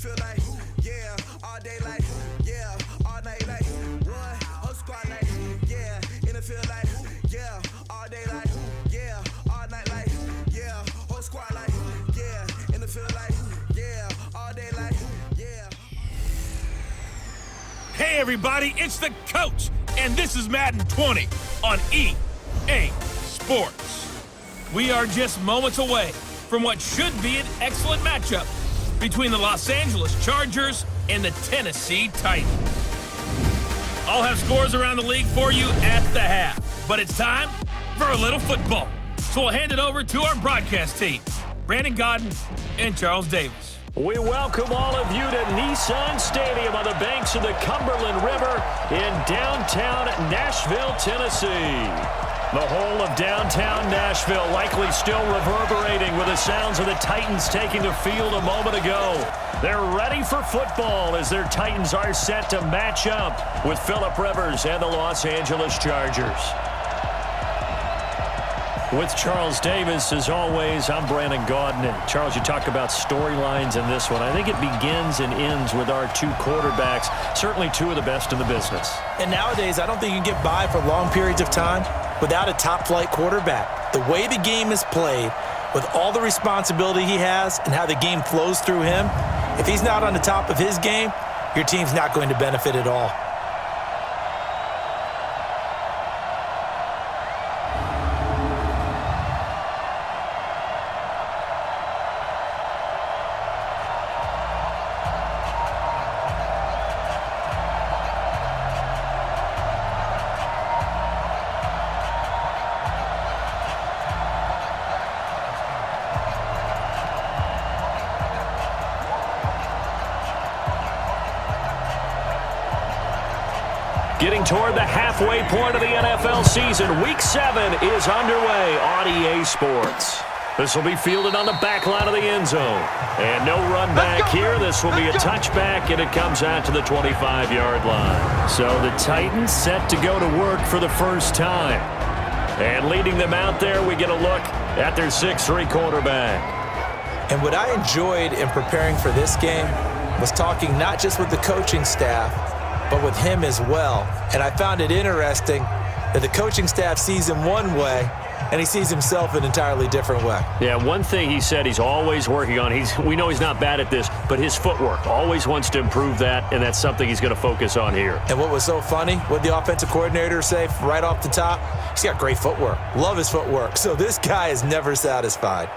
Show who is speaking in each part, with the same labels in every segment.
Speaker 1: feel like, yeah, all day like, yeah, all night like, one, whole squad like, yeah, in the field like, yeah, all day like, yeah, all night like, yeah, whole squad like, yeah, in the field like, yeah, all day like, yeah.
Speaker 2: Hey everybody, it's the coach, and this is Madden 20 on EA Sports. We are just moments away from what should be an excellent matchup between the Los Angeles Chargers and the Tennessee Titans. I'll have scores around the league for you at the half, but it's time for a little football. So we'll hand it over to our broadcast team, Brandon Godden and Charles Davis.
Speaker 3: We welcome all of you to Nissan Stadium on the banks of the Cumberland River in downtown Nashville, Tennessee. The whole of downtown Nashville likely still reverberating with the sounds of the Titans taking the field a moment ago. They're ready for football as their Titans are set to match up with Phillip Rivers and the Los Angeles Chargers. With Charles Davis, as always, I'm Brandon Godden. And Charles, you talk about storylines in this one. I think it begins and ends with our two quarterbacks, certainly two of the best in the business.
Speaker 4: And nowadays, I don't think you can get by for long periods of time without a top-flight quarterback. The way the game is played, with all the responsibility he has and how the game flows through him, if he's not on the top of his game, your team's not going to benefit at all.
Speaker 3: Getting toward the halfway point of the NFL season, Week 7 is underway on EA Sports. This will be fielded on the back line of the end zone. And no run back here. This will be a touchback, and it comes out to the 25-yard line. So the Titans set to go to work for the first time. And leading them out there, we get a look at their 6'3" quarterback.
Speaker 4: And what I enjoyed in preparing for this game was talking not just with the coaching staff, but with him as well. And I found it interesting that the coaching staff sees him one way, and he sees himself an entirely different way.
Speaker 3: Yeah, one thing he said he's always working on, we know he's not bad at this, but his footwork, always wants to improve that, and that's something he's going to focus on here.
Speaker 4: And what was so funny, what the offensive coordinator say right off the top, he's got great footwork. Love his footwork. So this guy is never satisfied.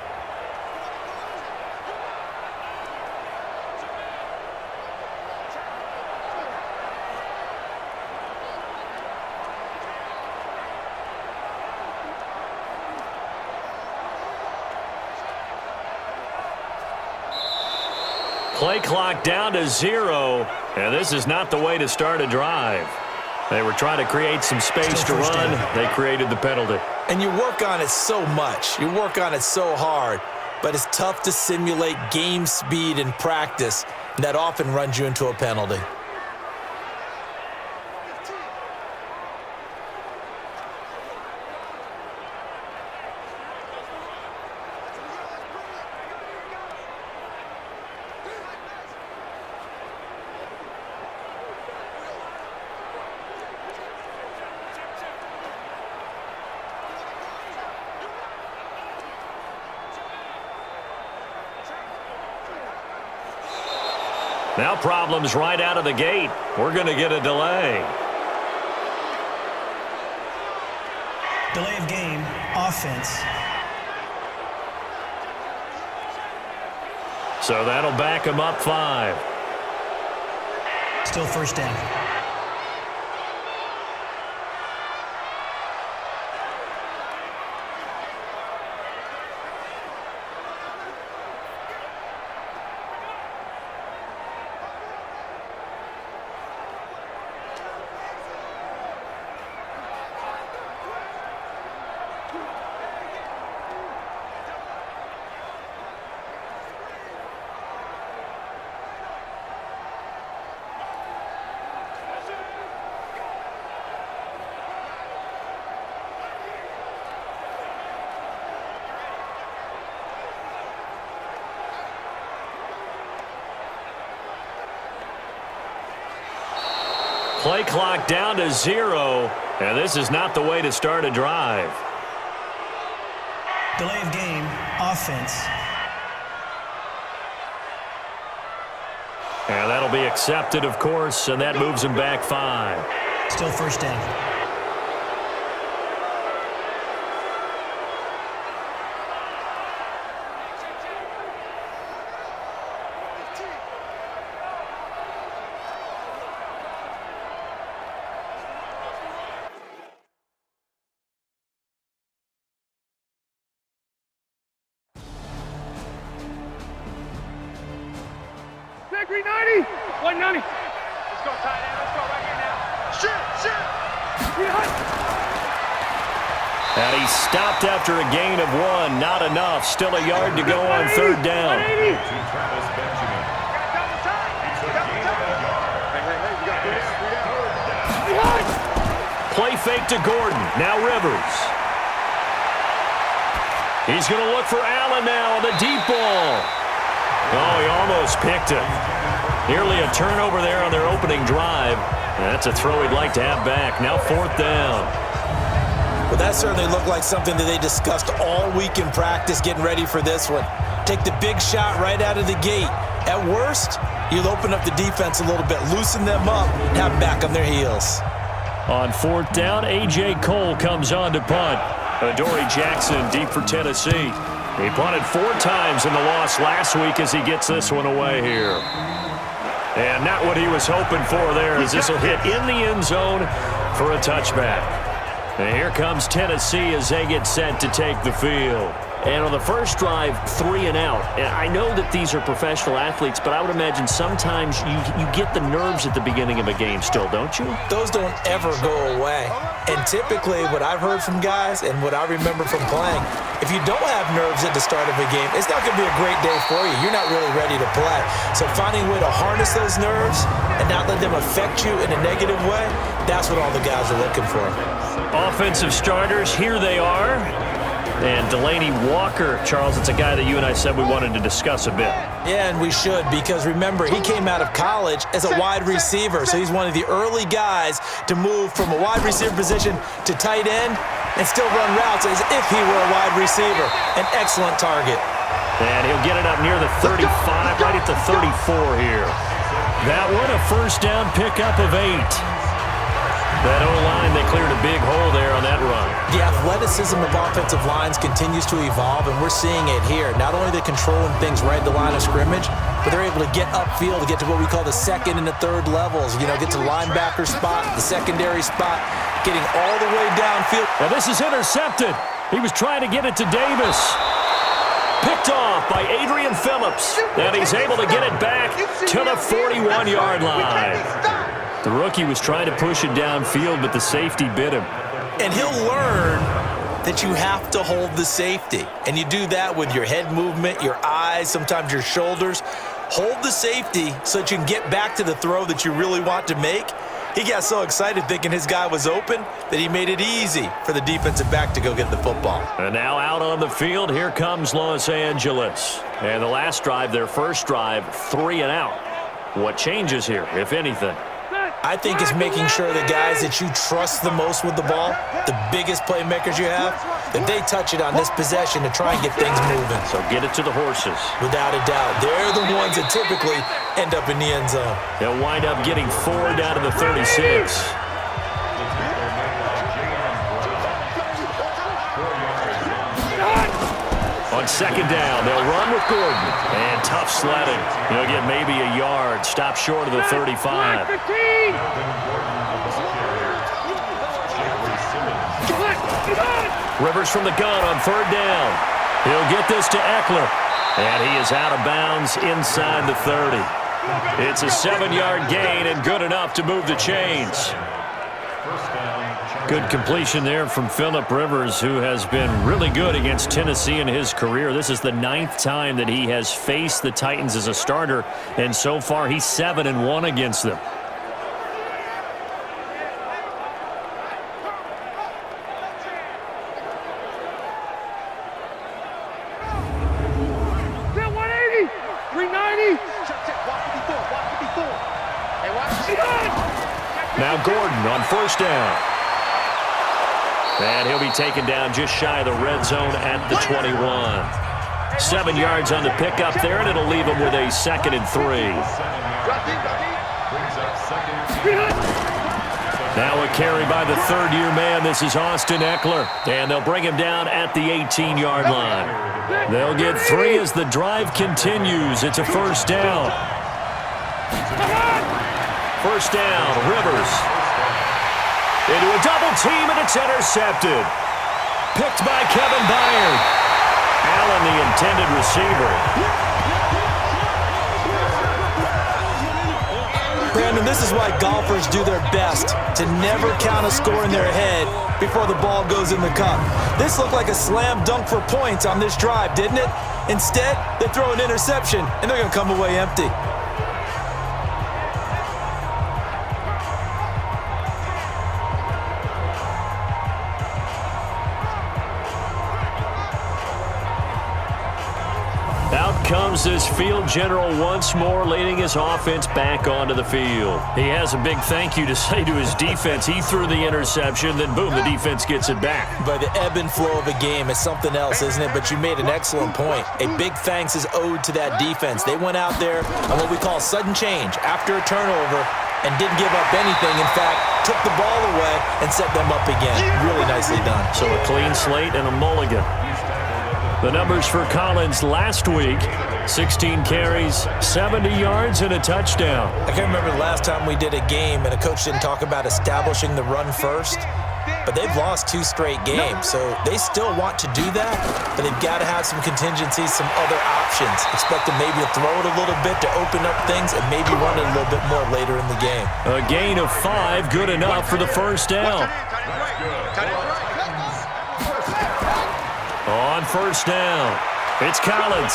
Speaker 3: Play clock down to 0, and this is not the way to start a drive. They were trying to create some space to run. They created the penalty.
Speaker 4: And you work on it so much. You work on it so hard, but it's tough to simulate game speed in practice. That often runs you into a penalty.
Speaker 3: Now problems right out of the gate. We're going to get a delay.
Speaker 5: Delay of game, offense.
Speaker 3: So that'll back him up 5.
Speaker 5: Still first down.
Speaker 3: Play clock down to 0, and this is not the way to start a drive.
Speaker 5: Delay of game, offense.
Speaker 3: And that'll be accepted, of course, and that moves him back 5.
Speaker 5: Still first down.
Speaker 6: Back 390, 190. Let's go, tight end. Let's go right here now. Shoot.
Speaker 3: And he stopped after a gain of 1. Not enough. Still a yard to go on third down.
Speaker 6: 180.
Speaker 3: Play fake to Gordon. Now Rivers. He's going to look for Allen now on the deep ball. Oh, he almost picked it. Nearly a turnover there on their opening drive. That's a throw he'd like to have back. Now fourth down.
Speaker 4: Well, that certainly looked like something that they discussed all week in practice getting ready for this one. Take the big shot right out of the gate. At worst, you'll open up the defense a little bit, loosen them up, and have them back on their heels.
Speaker 3: On fourth down, A.J. Cole comes on to punt. Adoree Jackson deep for Tennessee. He punted 4 times in the loss last week as he gets this one away here. And not what he was hoping for there, as this will hit in the end zone for a touchback. And here comes Tennessee as they get set to take the field.
Speaker 7: And on the first drive, 3 and out. And I know that these are professional athletes, but I would imagine sometimes you get the nerves at the beginning of a game still, don't you?
Speaker 4: Those don't ever go away. And typically what I've heard from guys and what I remember from playing, if you don't have nerves at the start of a game, it's not going to be a great day for you. You're not really ready to play. So finding a way to harness those nerves and not let them affect you in a negative way, that's what all the guys are looking for.
Speaker 3: Offensive starters, here they are. And Delanie Walker, Charles, it's a guy that you and I said we wanted to discuss a bit.
Speaker 4: Yeah, and we should, because remember, he came out of college as a wide receiver, so he's one of the early guys to move from a wide receiver position to tight end and still run routes as if he were a wide receiver. An excellent target.
Speaker 3: And he'll get it up near the 35, right at the 34 here. That one, a first down pickup of 8. That O-line, they cleared a big hole there on that run.
Speaker 4: The athleticism of offensive lines continues to evolve, and we're seeing it here. Not only are they controlling things right at the line of scrimmage, but they're able to get upfield to get to what we call the second and the third levels. You know, get to the linebacker spot, the secondary spot, getting all the way downfield.
Speaker 3: Now this is intercepted. He was trying to get it to Davis. Picked off by Adrian Phillips. And he's able to get it back to the 41-yard line. The rookie was trying to push it downfield, but the safety bit him.
Speaker 4: And he'll learn that you have to hold the safety. And you do that with your head movement, your eyes, sometimes your shoulders. Hold the safety so that you can get back to the throw that you really want to make. He got so excited thinking his guy was open that he made it easy for the defensive back to go get the football.
Speaker 3: And now out on the field, here comes Los Angeles. And the last drive, their first drive, 3 and out. What changes here, if anything?
Speaker 4: I think it's making sure the guys that you trust the most with the ball, the biggest playmakers you have, that they touch it on this possession to try and get things moving.
Speaker 3: So get it to the horses.
Speaker 4: Without a doubt. They're the ones that typically end up in the end zone.
Speaker 3: They'll wind up getting 4 down to the 36. On second down, they'll run with Gordon. And tough sledding. He'll get maybe a yard. Stop short of the 35. Rivers from the gun on third down. He'll get this to Eckler. And he is out of bounds inside the 30. It's a 7-yard gain and good enough to move the chains. Good completion there from Phillip Rivers, who has been really good against Tennessee in his career. This is the 9th time that he has faced the Titans as a starter, and so far he's 7-1 against them. Now Gordon on first down. And he'll be taken down just shy of the red zone at the 21. 7 yards on the pickup there, and it'll leave him with a 2nd and 3. Now a carry by the third-year man. This is Austin Eckler. And they'll bring him down at the 18-yard line. They'll get 3 as the drive continues. It's a first down. First down, Rivers. Into a double team, and it's intercepted. Picked by Kevin Byard. Allen, the intended receiver.
Speaker 4: Brandon, this is why golfers do their best to never count a score in their head before the ball goes in the cup. This looked like a slam dunk for points on this drive, didn't it? Instead, they throw an interception, and they're going to come away empty.
Speaker 3: Comes this field general once more, leading his offense back onto the field. He has a big thank you to say to his defense. He threw the interception, then boom, the defense gets it back.
Speaker 4: But the ebb and flow of a game is something else, isn't it? But you made an excellent point. A big thanks is owed to that defense. They went out there on what we call sudden change after a turnover and didn't give up anything. In fact, took the ball away and set them up again. Really nicely done.
Speaker 3: So a clean slate and a mulligan. The numbers for Collins last week, 16 carries, 70 yards, and a touchdown.
Speaker 4: I can't remember the last time we did a game and a coach didn't talk about establishing the run first, but they've lost 2 straight games, so they still want to do that, but they've got to have some contingencies, some other options. Expect them maybe to throw it a little bit to open up things and maybe run it a little bit more later in the game.
Speaker 3: A gain of 5, good enough for the first down. On first down, it's Collins.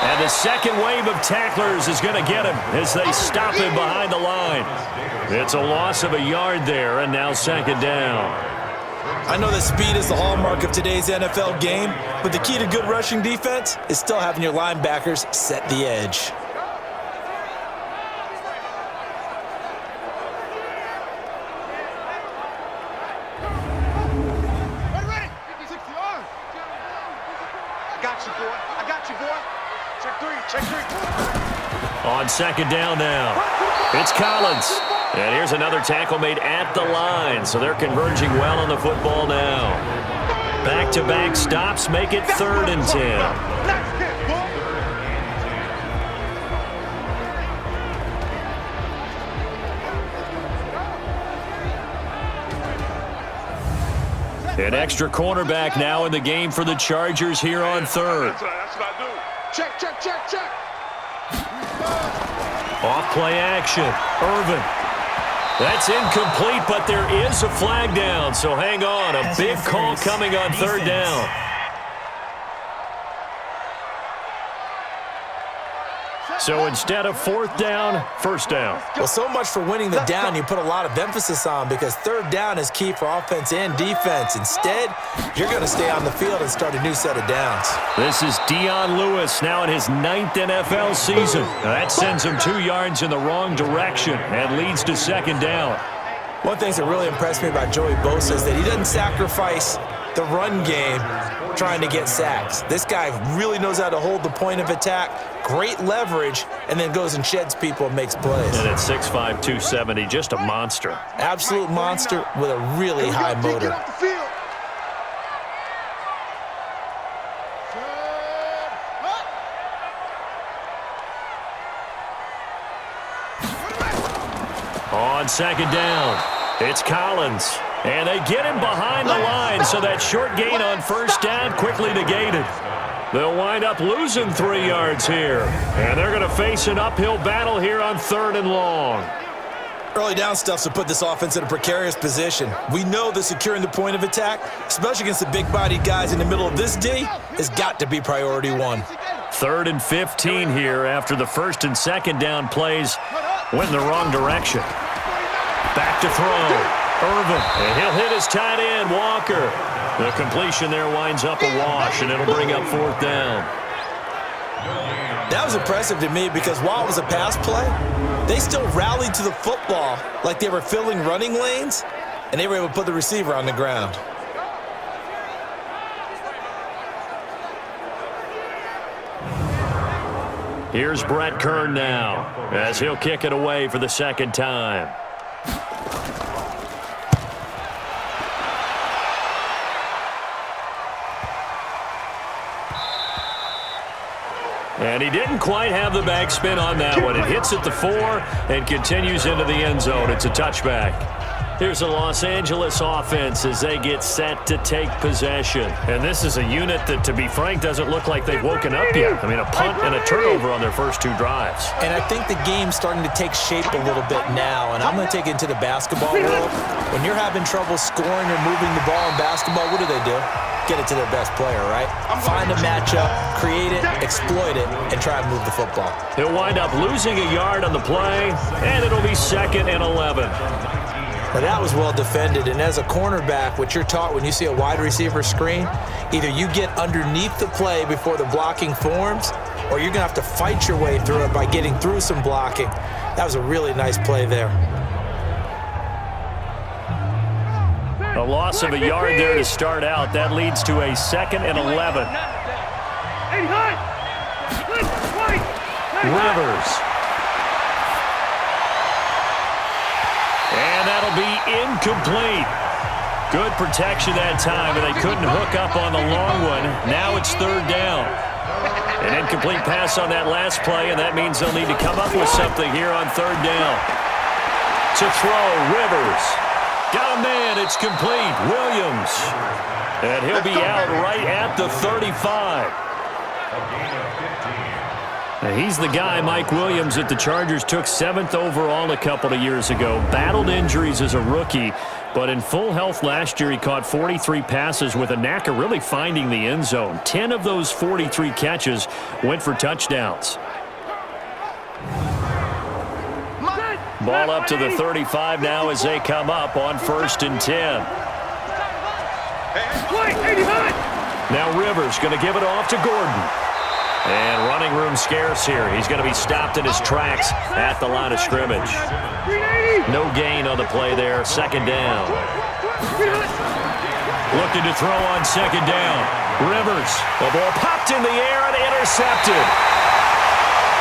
Speaker 3: And the second wave of tacklers is going to get him as they stop him behind the line. It's a loss of a yard there, and now 2nd down.
Speaker 4: I know that speed is the hallmark of today's NFL game, but the key to good rushing defense is still having your linebackers set the edge.
Speaker 3: On 2nd down now, it's Collins. And here's another tackle made at the line, so they're converging well on the football now. Back-to-back stops make it 3rd and 10. An extra cornerback now in the game for the Chargers here on 3rd.
Speaker 6: That's what I do. Check.
Speaker 3: Off play action. Irvin. That's incomplete, but there is a flag down, so hang on. A big call coming on 3rd down. So instead of 4th down, 1st down.
Speaker 4: Well, so much for winning the down you put a lot of emphasis on because 3rd down is key for offense and defense. Instead, you're going to stay on the field and start a new set of downs.
Speaker 3: This is Dion Lewis now in his 9th NFL season. Now that sends him 2 yards in the wrong direction and leads to 2nd down.
Speaker 4: One thing that really impressed me about Joey Bosa is that he doesn't sacrifice the run game trying to get sacks. This guy really knows how to hold the point of attack, great leverage, and then goes and sheds people and makes plays.
Speaker 3: And at 6'5", 270, just a monster.
Speaker 4: Absolute monster with a really high motor.
Speaker 3: On 2nd down, it's Collins. And they get him behind the line, so that short gain on 1st down quickly negated. They'll wind up losing 3 yards here. And they're going to face an uphill battle here on 3rd and long.
Speaker 4: Early down stuff's to put this offense in a precarious position. We know that securing the point of attack, especially against the big-bodied guys in the middle of this D, has got to be priority 1.
Speaker 3: 3rd and 15 here after the 1st and 2nd down plays went in the wrong direction. Back to throw. Irvin, and he'll hit his tight end, Walker. The completion there winds up a wash, and it'll bring up 4th down.
Speaker 4: That was impressive to me because while it was a pass play, they still rallied to the football like they were filling running lanes, and they were able to put the receiver on the ground.
Speaker 3: Here's Brett Kern now as he'll kick it away for the second time. And he didn't quite have the backspin on that one. It hits at the 4 and continues into the end zone. It's a touchback. Here's the Los Angeles offense as they get set to take possession. And this is a unit that, to be frank, doesn't look like they've woken up yet. I mean, a punt and a turnover on their first 2 drives.
Speaker 4: And I think the game's starting to take shape a little bit now, and I'm going to take it into the basketball world. When you're having trouble scoring or moving the ball in basketball, what do? Get it to their best player, right? Find a matchup, create it, exploit it, and try to move the football.
Speaker 3: He'll wind up losing a yard on the play, and it'll be 2nd and 11.
Speaker 4: Now that was well defended, and as a cornerback, what you're taught when you see a wide receiver screen, either you get underneath the play before the blocking forms, or you're going to have to fight your way through it by getting through some blocking. That was a really nice play there.
Speaker 3: A loss of a yard there to start out. That leads to a 2nd and 11. Rivers. And that'll be incomplete. Good protection that time, but they couldn't hook up on the long one. Now it's 3rd down. An incomplete pass on that last play, and that means they'll need to come up with something here on 3rd down. To throw, Rivers. Got a man, it's complete. Williams. And he'll be out right at the 35. Now he's the guy, Mike Williams, that the Chargers took 7th overall a couple of years ago. Battled injuries as a rookie, but in full health last year, he caught 43 passes with a knack of really finding the end zone. 10 of those 43 catches went for touchdowns. Ball up to the 35 now as they come up on 1st and 10. Now Rivers going to give it off to Gordon. And running room scarce here. He's going to be stopped in his tracks at the line of scrimmage. No gain on the play there. 2nd down. Looking to throw on 2nd down. Rivers. The ball popped in the air and intercepted.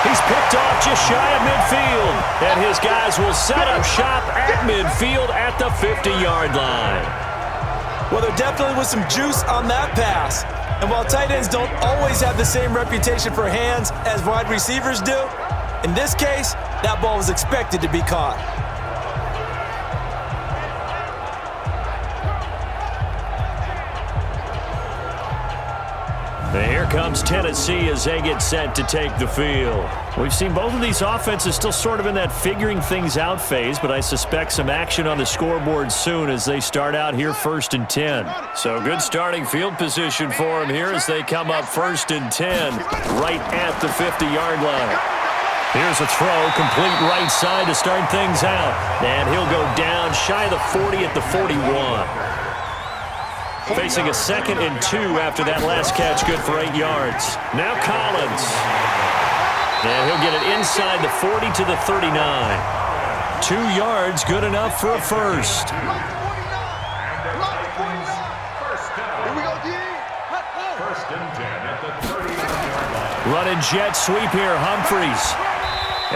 Speaker 3: He's picked off just shy of midfield. And his guys will set up shop at midfield at the 50-yard line.
Speaker 4: Well, there definitely was some juice on that pass. And while tight ends don't always have the same reputation for hands as wide receivers do, in this case, that ball was expected to be caught.
Speaker 3: And here comes Tennessee as they get set to take the field. We've seen both of these offenses still sort of in that figuring things out phase, but I suspect some action on the scoreboard soon as they start out here 1st and 10. So good starting field position for them here as they come up 1st and 10 right at the 50-yard line. Here's a throw, complete right side to start things out. And he'll go down shy of the 40 at the 41. Facing a 2nd and 2 after that last catch, good for 8 yards. Now Collins. And he'll get it inside the 40 to the 39. 2 yards, good enough for a first. Running jet sweep here, Humphreys.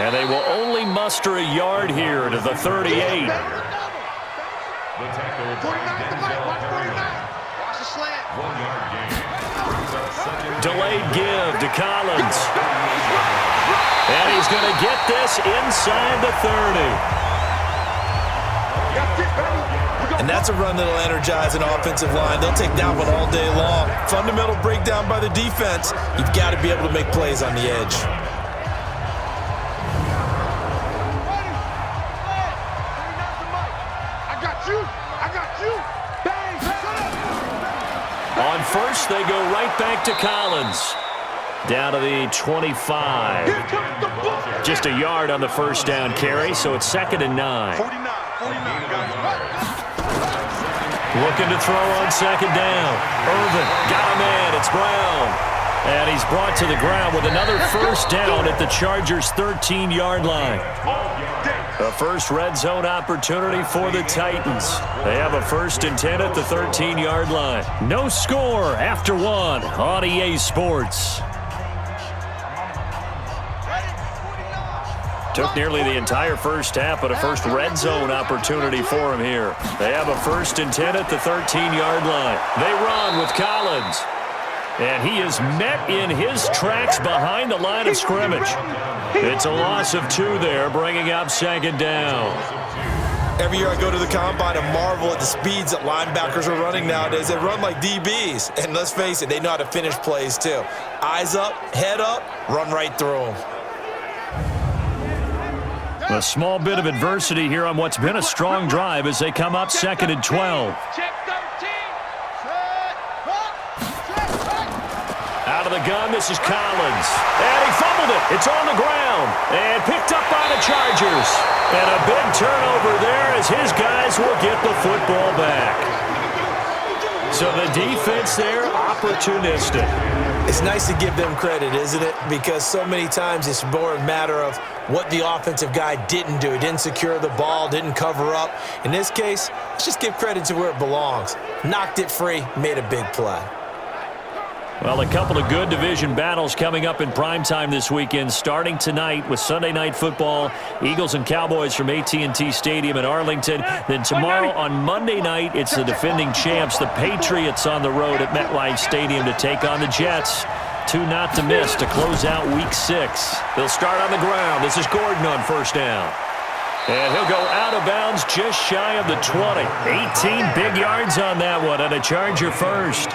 Speaker 3: And they will only muster a yard here to the 38. Delayed give to Collins. And he's going to get this inside the 30.
Speaker 4: And that's a run that'll energize an offensive line. They'll take that one all day long. Fundamental breakdown by the defense. You've got to be able to make plays on the edge.
Speaker 3: On first, they go right back to Collins. Down to the 25. Just a yard on the first down carry, so it's 2nd and 9. Looking to throw on 2nd down. Irvin got a man. It's Brown. And he's brought to the ground with another first down at the Chargers' 13-yard line. The first red zone opportunity for the Titans. They have a 1st and 10 at the 13-yard line. No score after 1 on EA Sports. Took nearly the entire first half, but a first red zone opportunity for him here. They have a 1st and 10 at the 13-yard line. They run with Collins. And he is met in his tracks behind the line of scrimmage. It's a loss of 2 there, bringing up 2nd down.
Speaker 4: Every year I go to the combine and marvel at the speeds that linebackers are running nowadays. They run like DBs. And let's face it, they know how to finish plays too. Eyes up, head up, run right through them.
Speaker 3: A small bit of adversity here on what's been a strong drive as they come up 2nd and 12. Out of the gun, this is Collins. And he fumbled it. It's on the ground. And picked up by the Chargers. And a big turnover there as his guys will get the football back. So the defense there, opportunistic.
Speaker 4: It's nice to give them credit, isn't it? Because so many times it's more a matter of what the offensive guy didn't do. He didn't secure the ball, didn't cover up. In this case, let's just give credit to where it belongs. Knocked it free, made a big play.
Speaker 3: Well, a couple of good division battles coming up in primetime this weekend, starting tonight with Sunday Night Football, Eagles and Cowboys from AT&T Stadium in Arlington. Then tomorrow on Monday night, it's the defending champs, the Patriots, on the road at MetLife Stadium to take on the Jets. 2 not to miss to close out Week 6. They'll start on the ground. This is Gordon on 1st down. And he'll go out of bounds just shy of the 20. 18 big yards on that one, and a Charger first.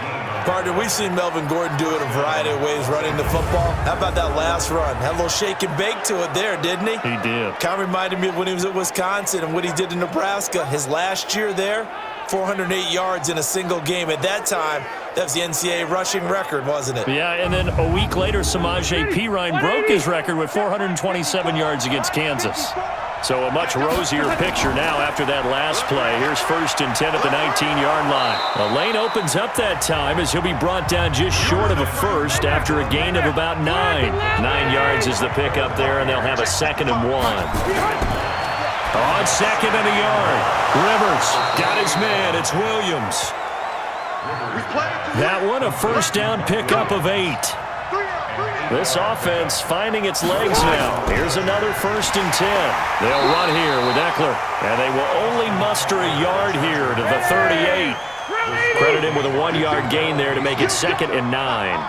Speaker 4: Partner, we've seen Melvin Gordon do it a variety of ways running the football. How about that last run? Had a little shake and bake to it there, didn't he?
Speaker 3: He did.
Speaker 4: Kind of reminded me of when he was at Wisconsin and what he did in Nebraska. His last year there, 408 yards in a single game. At that time, that was the NCAA rushing record, wasn't it?
Speaker 3: Yeah, and then a week later, Samaje Perine broke his record with 427 yards against Kansas. So a much rosier picture now after that last play. Here's 1st and 10 at the 19-yard line. The lane opens up that time as he'll be brought down just short of a first after a gain of about 9. 9 yards is the pickup there, and they'll have a 2nd and 1. On 2nd and a yard, Rivers got his man. It's Williams. That one a first down pickup of 8. This offense finding its legs now. Here's another 1st and 10. They'll run here with Eckler, and they will only muster a yard here to the 38. Credit him with a 1-yard gain there to make it 2nd and 9.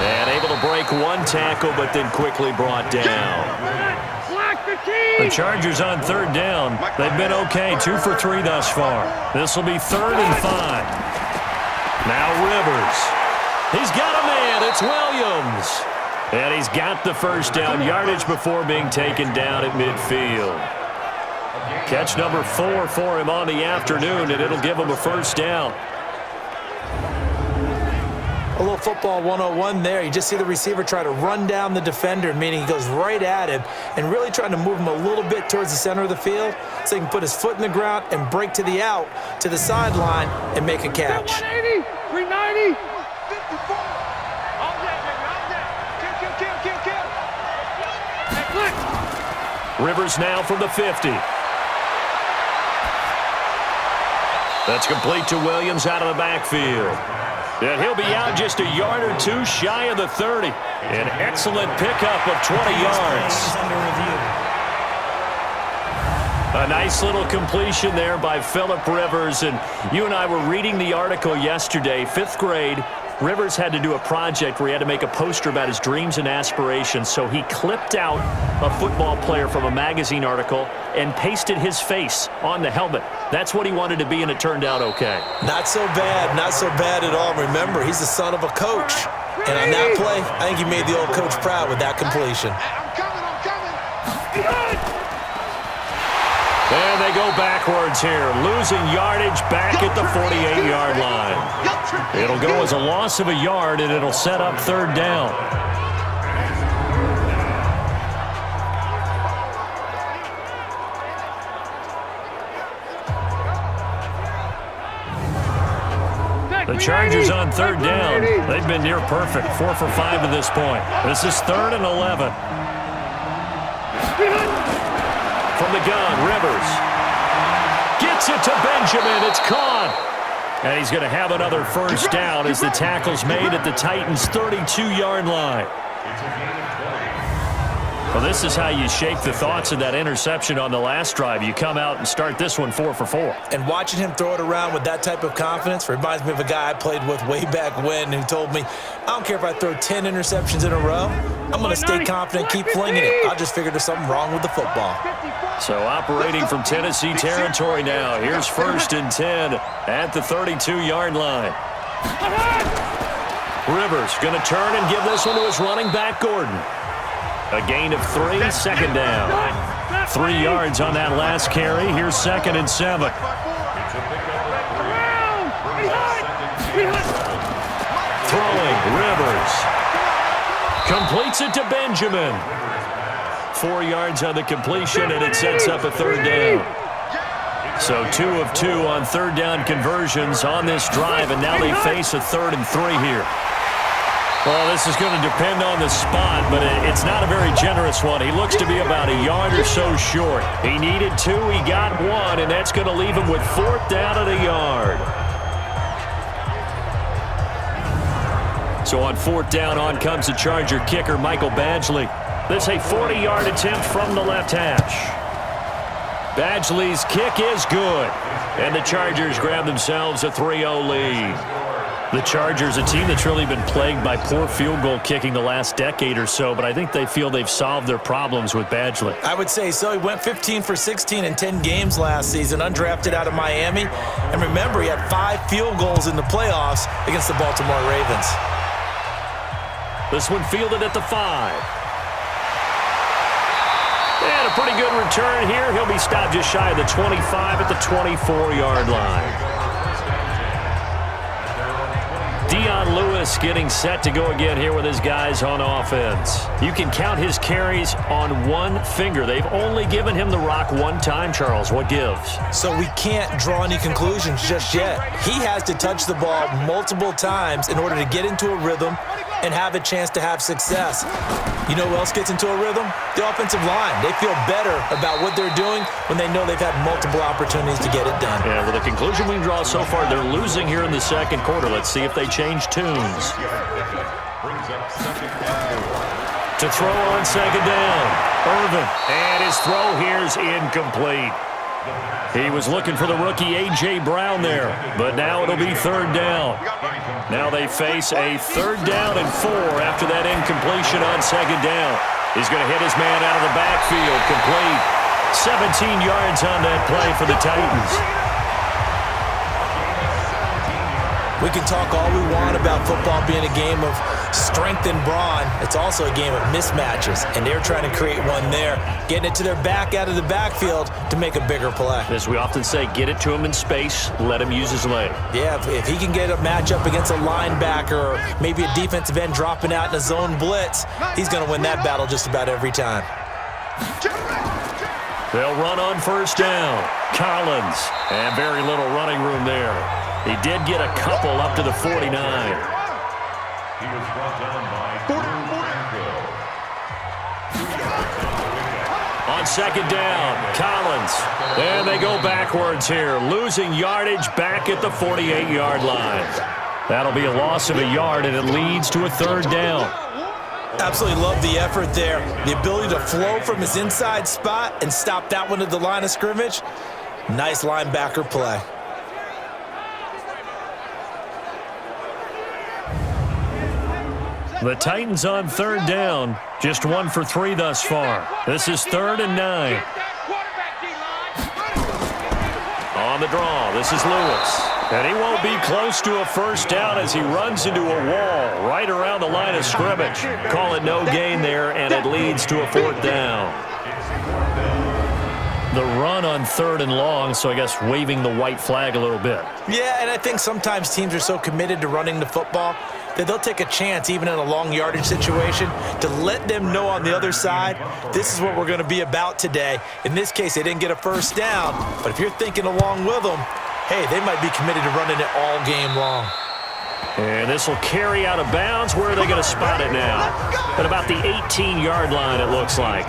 Speaker 3: And able to break 1 tackle, but then quickly brought down. The Chargers on 3rd down. They've been okay, 2 for 3 thus far. This will be 3rd and 5. Now Rivers. He's got a man. It's Williams. And he's got the first down yardage before being taken down at midfield. Catch number 4 for him on the afternoon, and it'll give him a first down.
Speaker 4: A little football 101 there. You just see the receiver try to run down the defender, meaning he goes right at him and really trying to move him a little bit towards the center of the field so he can put his foot in the ground and break to the out, to the sideline, and make a catch.
Speaker 6: 180, 390.
Speaker 3: Rivers now from the 50. That's complete to Williams out of the backfield. And he'll be out just a yard or 2 shy of the 30. An excellent pickup of 20 yards. A nice little completion there by Phillip Rivers. And you and I were reading the article yesterday, 5th grade. Rivers had to do a project where he had to make a poster about his dreams and aspirations, so he clipped out a football player from a magazine article and pasted his face on the helmet. That's what he wanted to be, and it turned out okay.
Speaker 4: Not so bad at all. Remember, he's the son of a coach. And on that play, I think he made the old coach proud with that completion.
Speaker 6: I'm coming.
Speaker 3: And they go backwards here, losing yardage back at the 48-yard line. It'll go as a loss of a yard, and it'll set up 3rd down. Chargers on third down. They've been near perfect, 4 for 5 to this point. This is 3rd and 11. From the gun, Rivers. Gets it to Benjamin. It's caught. And he's going to have another first down as the tackle's made at the Titans' 32-yard line. Well, this is how you shake the thoughts of that interception on the last drive. You come out and start this one 4 for 4.
Speaker 4: And watching him throw it around with that type of confidence reminds me of a guy I played with way back when who told me, I don't care if I throw 10 interceptions in a row. I'm going to stay confident, keep flinging it. I just figured there's something wrong with the football.
Speaker 3: So operating from Tennessee territory now. Here's 1st and 10 at the 32-yard line. Rivers going to turn and give this one to his running back, Gordon. A gain of 3, 2nd down. 3 yards on that last carry. Here's 2nd and 7. Throwing, Rivers. Completes it to Benjamin. 4 yards on the completion, and it sets up a 3rd down. So 2 of 2 on 3rd down conversions on this drive, and now they face a 3rd and 3 here. Well, this is going to depend on the spot, but it's not a very generous one. He looks to be about a yard or so short. He needed 2, he got 1, and that's going to leave him with 4th down at a yard. So on 4th down, on comes the Charger kicker, Michael Badgley. This a 40-yard attempt from the left hash. Badgley's kick is good, and the Chargers grab themselves a 3-0 lead. The Chargers, a team that's really been plagued by poor field goal kicking the last decade or so, but I think they feel they've solved their problems with Badgley.
Speaker 4: I would say so. He went 15 for 16 in 10 games last season, undrafted out of Miami. And remember, he had 5 field goals in the playoffs against the Baltimore Ravens.
Speaker 3: This one fielded at the 5. And a pretty good return here. He'll be stopped just shy of the 25 at the 24-yard line. Dion Lewis getting set to go again here with his guys on offense. You can count his carries on one finger. They've only given him the rock 1 time, Charles. What gives?
Speaker 4: So we can't draw any conclusions just yet. He has to touch the ball multiple times in order to get into a rhythm and have a chance to have success. You know who else gets into a rhythm? The offensive line. They feel better about what they're doing when they know they've had multiple opportunities to get it done.
Speaker 3: Yeah, well, the conclusion we can draw so far, they're losing here in the 2nd quarter. Let's see if they change tunes. To throw on 2nd down, Irvin. And his throw here's incomplete. He was looking for the rookie A.J. Brown there, but now it'll be 3rd down. Now they face a 3rd down and 4 after that incompletion on 2nd down. He's going to hit his man out of the backfield, complete. 17 yards on that play for the Titans.
Speaker 4: We can talk all we want about football being a game of strength and brawn. It's also a game of mismatches, and they're trying to create one there, getting it to their back out of the backfield to make a bigger play.
Speaker 3: As we often say, get it to him in space, let him use his leg.
Speaker 4: Yeah, if he can get a matchup against a linebacker or maybe a defensive end dropping out in a zone blitz, he's going to win that battle just about every time.
Speaker 3: They'll run on 1st down. Collins, and very little running room there. He did get a couple up to the 49. He was brought down by on 2nd down, Collins. And they go backwards here, losing yardage back at the 48-yard line. That'll be a loss of a yard, and it leads to a 3rd down.
Speaker 4: Absolutely love the effort there. The ability to flow from his inside spot and stop that one at the line of scrimmage. Nice linebacker play.
Speaker 3: The Titans on 3rd down, just 1 for 3 thus far. This is 3rd and 9. On the draw, this is Lewis. And he won't be close to a 1st down as he runs into a wall right around the line of scrimmage. Call it no gain there, and it leads to a 4th down. The run on 3rd and long, so I guess waving the white flag a little bit.
Speaker 4: Yeah, and I think sometimes teams are so committed to running the football that they'll take a chance, even in a long yardage situation, to let them know on the other side, this is what we're going to be about today. In this case, they didn't get a 1st down, but if you're thinking along with them, hey, they might be committed to running it all game long.
Speaker 3: And this will carry out of bounds. Where are they going to spot it now? At about the 18-yard line, it looks like.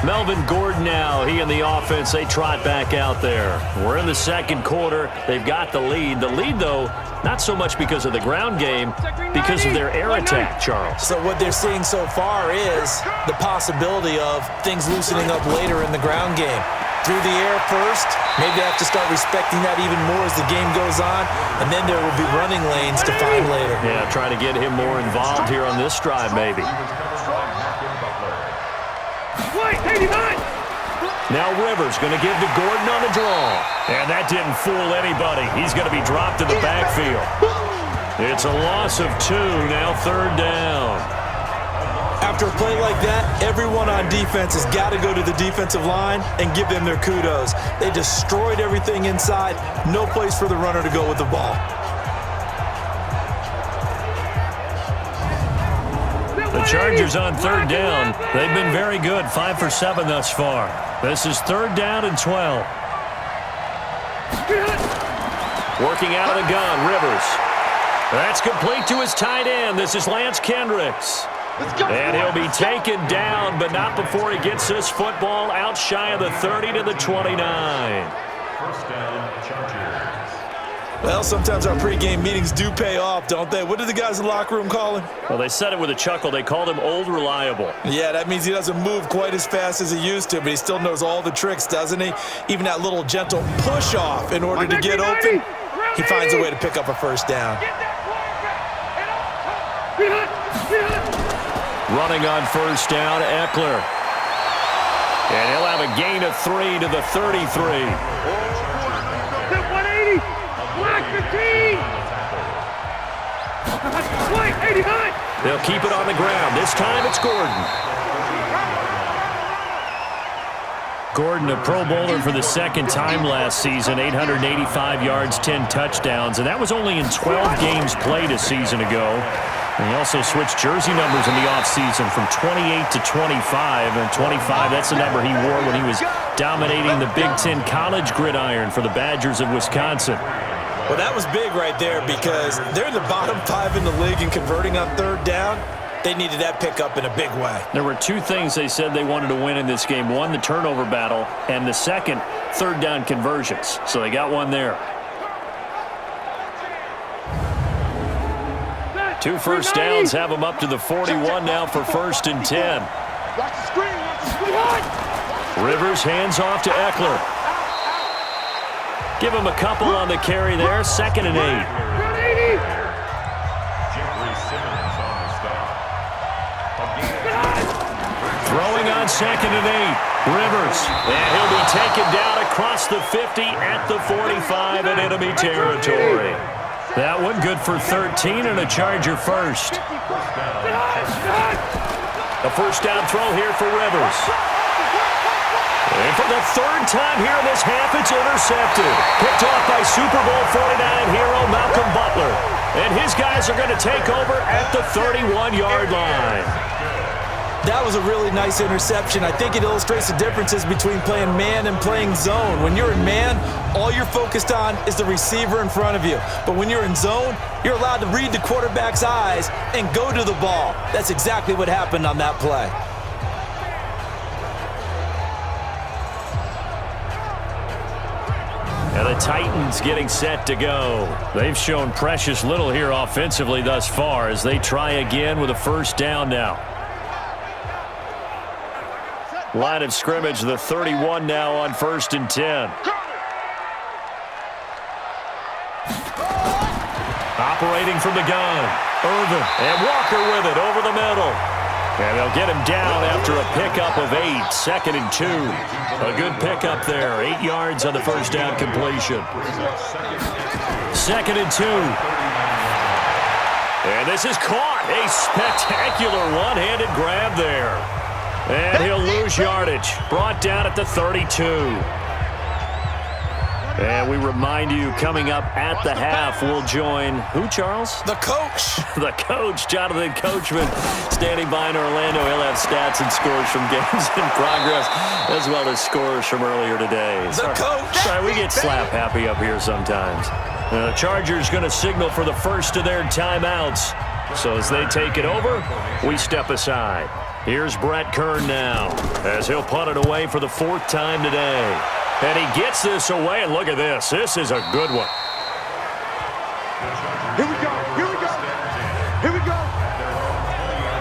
Speaker 3: Melvin Gordon now, he and the offense, they trot back out there. We're in the second quarter. They've got the lead. The lead, though, not so much because of the ground game, because of their air attack, Charles.
Speaker 4: So what they're seeing so far is the possibility of things loosening up later in the ground game. Through the air first, maybe they have to start respecting that even more as the game goes on, and then there will be running lanes to find later.
Speaker 3: Yeah, trying to get him more involved here on this drive, maybe. Now Rivers going to give to Gordon on the draw. And that didn't fool anybody. He's going to be dropped in the backfield. It's a loss of 2, now 3rd down.
Speaker 4: After a play like that, everyone on defense has got to go to the defensive line and give them their kudos. They destroyed everything inside. No place for the runner to go with the ball.
Speaker 3: The Chargers on 3rd down. They've been very good, 5 for 7 thus far. This is 3rd down and 12. Working out of the gun, Rivers. That's complete to his tight end. This is Lance Kendricks. And he'll be taken down, but not before he gets this football out shy of the 30 to the 29.
Speaker 6: First down, Chargers.
Speaker 4: Well, sometimes our pregame meetings do pay off, don't they? What did the guys in the locker room call him?
Speaker 3: Well, they said it with a chuckle. They called him Old Reliable.
Speaker 4: Yeah, that means he doesn't move quite as fast as he used to, but he still knows all the tricks, doesn't he? Even that little gentle push-off in order to get open, he finds a way to pick up a first down.
Speaker 3: Running on first down, Eckler. And he'll have a gain of 3 to the 33.
Speaker 6: 180! Black 15! 89!
Speaker 3: They'll keep it on the ground. This time it's Gordon. Gordon, a Pro Bowler for the 2nd time last season, 885 yards, 10 touchdowns, and that was only in 12 games played a season ago. And he also switched jersey numbers in the offseason from 28 to 25. And 25, that's the number he wore when he was dominating the Big Ten college gridiron for the Badgers of Wisconsin.
Speaker 4: Well, that was big right there because they're in the bottom 5 in the league and converting on 3rd down. They needed that pickup in a big way.
Speaker 3: There were 2 things they said they wanted to win in this game. One, the turnover battle, and the second, 3rd down conversions. So they got one there. 2 first downs have them up to the 41 now for 1st and 10. Rivers hands off to Eckler. Give him a couple on the carry there. 2nd and 8. Throwing on 2nd and 8. Rivers. And he'll be taken down across the 50 at the 45 in enemy territory. That one good for 13 and a Charger first. A first down throw here for Rivers. And for the 3rd time here in this half, it's intercepted. Picked off by Super Bowl 49 hero Malcolm Butler. And his guys are going to take over at the 31-yard line.
Speaker 4: That was a really nice interception. I think it illustrates the differences between playing man and playing zone. When you're in man, all you're focused on is the receiver in front of you. But when you're in zone, you're allowed to read the quarterback's eyes and go to the ball. That's exactly what happened on that play.
Speaker 3: And the Titans getting set to go. They've shown precious little here offensively thus far as they try again with a first down now. Line of scrimmage, the 31 now on 1st and 10. Operating from the gun. Irvin and Walker with it over the middle. And they'll get him down after a pickup of 8. 2nd and 2. A good pickup there. 8 yards on the first down completion. 2nd and 2. And this is caught. A spectacular one-handed grab there. And he'll lose yardage. Brought down at the 32. And we remind you, coming up at the half, we'll join who, Charles?
Speaker 4: The coach.
Speaker 3: The coach, Jonathan Coachman, standing by in Orlando. He'll have stats and scores from games in progress, as well as scores from earlier today.
Speaker 4: The coach.
Speaker 3: Sorry, we get slap happy up here sometimes. The Chargers going to signal for the first of their timeouts. So as they take it over, we step aside. Here's Brett Kern now, as he'll punt it away for the 4th time today. And he gets this away, and look at this. This is a good one.
Speaker 6: Here we go. Here we go. Here we go.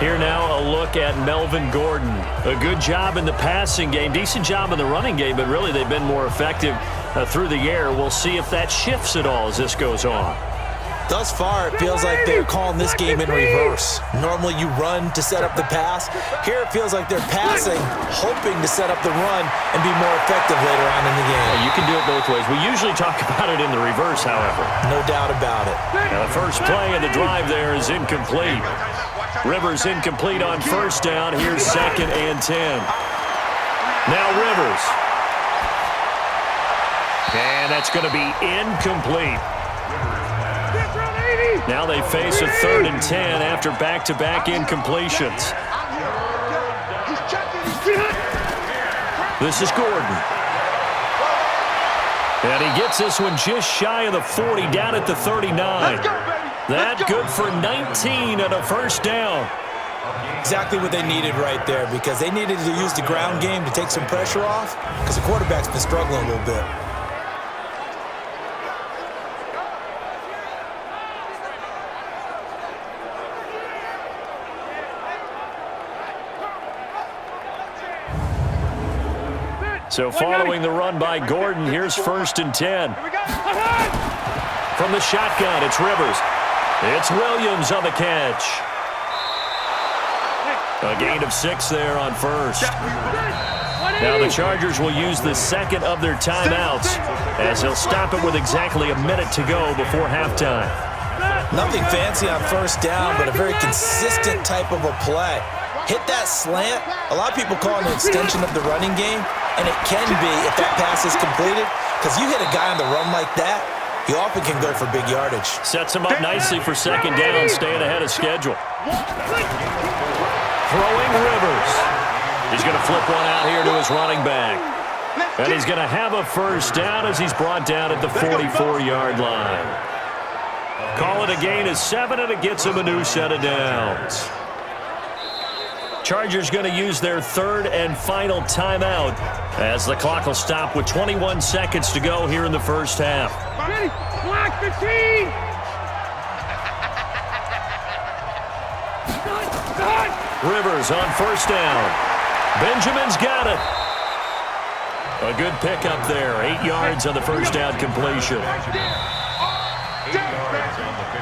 Speaker 3: Here now a look at Melvin Gordon. A good job in the passing game, decent job in the running game, but really they've been more effective through the air. We'll see if that shifts at all as this goes on.
Speaker 4: Thus far, it feels like they're calling this game in reverse. Normally you run to set up the pass. Here it feels like they're passing, hoping to set up the run and be more effective later on in the game.
Speaker 3: Yeah, you can do it both ways. We usually talk about it in the reverse, however.
Speaker 4: No doubt about it.
Speaker 3: Now the first play of the drive there is incomplete. Rivers incomplete on first down. Here's 2nd and 10. Now Rivers. And that's going to be incomplete. Now they face a 3rd and 10 after back-to-back incompletions. This is Gordon. And he gets this one just shy of the 40, down at the 39. That good for 19 and a first down.
Speaker 4: Exactly what they needed right there, because they needed to use the ground game to take some pressure off, because the quarterback's been struggling a little bit.
Speaker 3: So following the run by Gordon, here's 1st and 10. From the shotgun, it's Rivers. It's Williams on the catch. A gain of 6 there on first. Now the Chargers will use the 2nd of their timeouts, as they'll stop it with exactly a minute to go before halftime.
Speaker 4: Nothing fancy on first down, but a very consistent type of a play. Hit that slant. A lot of people call it an extension of the running game, and it can be if that pass is completed, because you hit a guy on the run like that, he often can go for big yardage.
Speaker 3: Sets him up nicely for 2nd down, staying ahead of schedule. Throwing Rivers. He's going to flip one out here to his running back. And he's going to have a first down as he's brought down at the 44-yard line. Call it a gain of 7, and it gets him a new set of downs. Chargers going to use their 3rd and final timeout as the clock will stop with 21 seconds to go here in the first half.
Speaker 6: Block the team!
Speaker 3: Rivers on first down. Benjamin's got it. A good pickup there. 8 yards on the first down completion.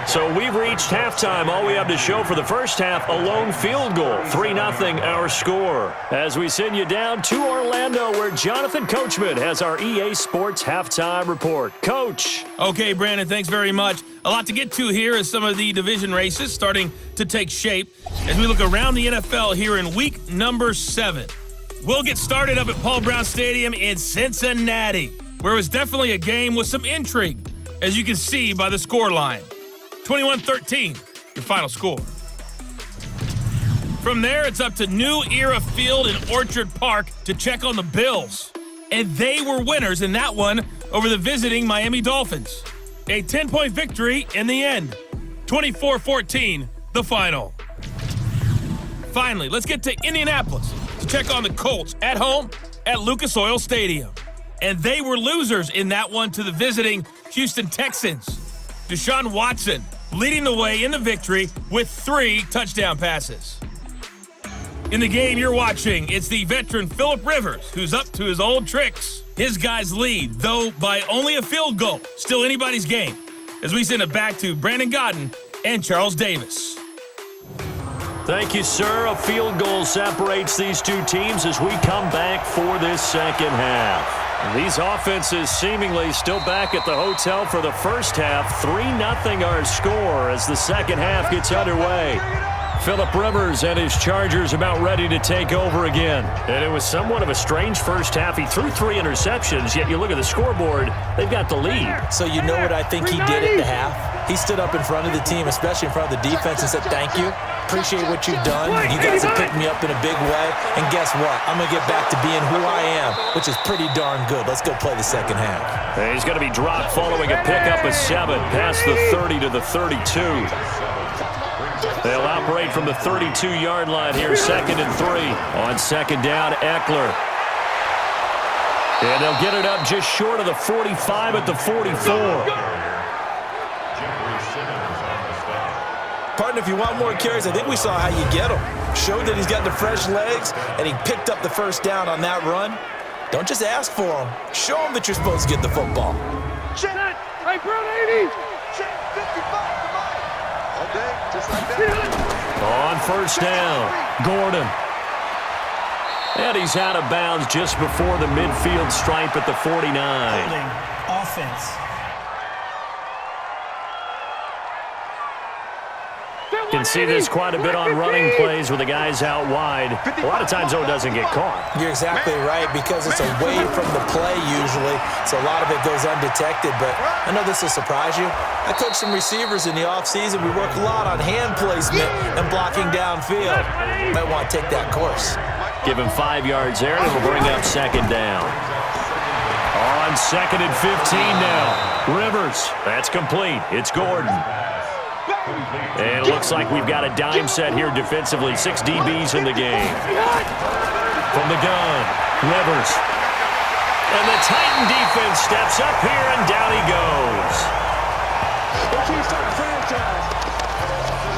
Speaker 3: So we've reached halftime. All we have to show for the first half, a lone field goal. 3-0 our score. As we send you down to Orlando, where Jonathan Coachman has our EA Sports halftime report. Coach.
Speaker 2: Okay, Brandon, thanks very much. A lot to get to here as some of the division races starting to take shape as we look around the NFL here in week number 7. We'll get started up at Paul Brown Stadium in Cincinnati, where it was definitely a game with some intrigue, as you can see by the score line. 21-13, your final score. From there, it's up to New Era Field in Orchard Park to check on the Bills. And they were winners in that one over the visiting Miami Dolphins. A 10-point victory in the end. 24-14, the final. Finally, let's get to Indianapolis to check on the Colts at home at Lucas Oil Stadium. And they were losers in that one to the visiting Houston Texans. Deshaun Watson leading the way in the victory with 3 touchdown passes. In the game you're watching, it's the veteran Phillip Rivers who's up to his old tricks. His guys lead, though by only a field goal. Still anybody's game. As we send it back to Brandon Godden and Charles Davis.
Speaker 3: Thank you, sir. A field goal separates these two teams as we come back for this second half. These offenses seemingly still back at the hotel for the first half. 3-0 our score as the second half gets underway. Phillip Rivers and his Chargers about ready to take over again. And it was somewhat of a strange first half. He threw 3 interceptions, yet you look at the scoreboard, they've got the lead.
Speaker 4: So you know what I think he did at the half? He stood up in front of the team, especially in front of the defense, and said, thank you. Appreciate what you've done. You guys have picked me up in a big way. And guess what? I'm going to get back to being who I am, which is pretty darn good. Let's go play the second half.
Speaker 3: And he's going to be dropped following a pickup of 7 past the 30 to the 32. They'll operate from the 32-yard line here, 2nd and 3. On second down, Eckler. And they'll get it up just short of the 45 at the 44.
Speaker 4: Partner, if you want more carries, I think we saw how you get them. Showed that he's got the fresh legs, and he picked up the first down on that run. Don't just ask for them. Show them that you're supposed to get the football.
Speaker 6: Hey, bro, 80.
Speaker 1: Okay, just like that.
Speaker 3: On first down, Gordon. And he's out of bounds just before the midfield stripe at the 49.
Speaker 5: Holding offense.
Speaker 3: You can see this quite a bit on running plays with the guys out wide. A lot of times, though, it doesn't get caught.
Speaker 4: You're exactly right, because it's away from the play usually, so a lot of it goes undetected. But I know this will surprise you. I coach some receivers in the offseason. We work a lot on hand placement and blocking downfield. Might want to take that course.
Speaker 3: Give him 5 yards there, and it'll bring up second down. On 2nd and 15 now. Rivers. That's complete. It's Gordon. And it looks like we've got a dime set here defensively. 6 DBs in the game. From the gun, Rivers. And the Titan defense steps up here, and down he goes.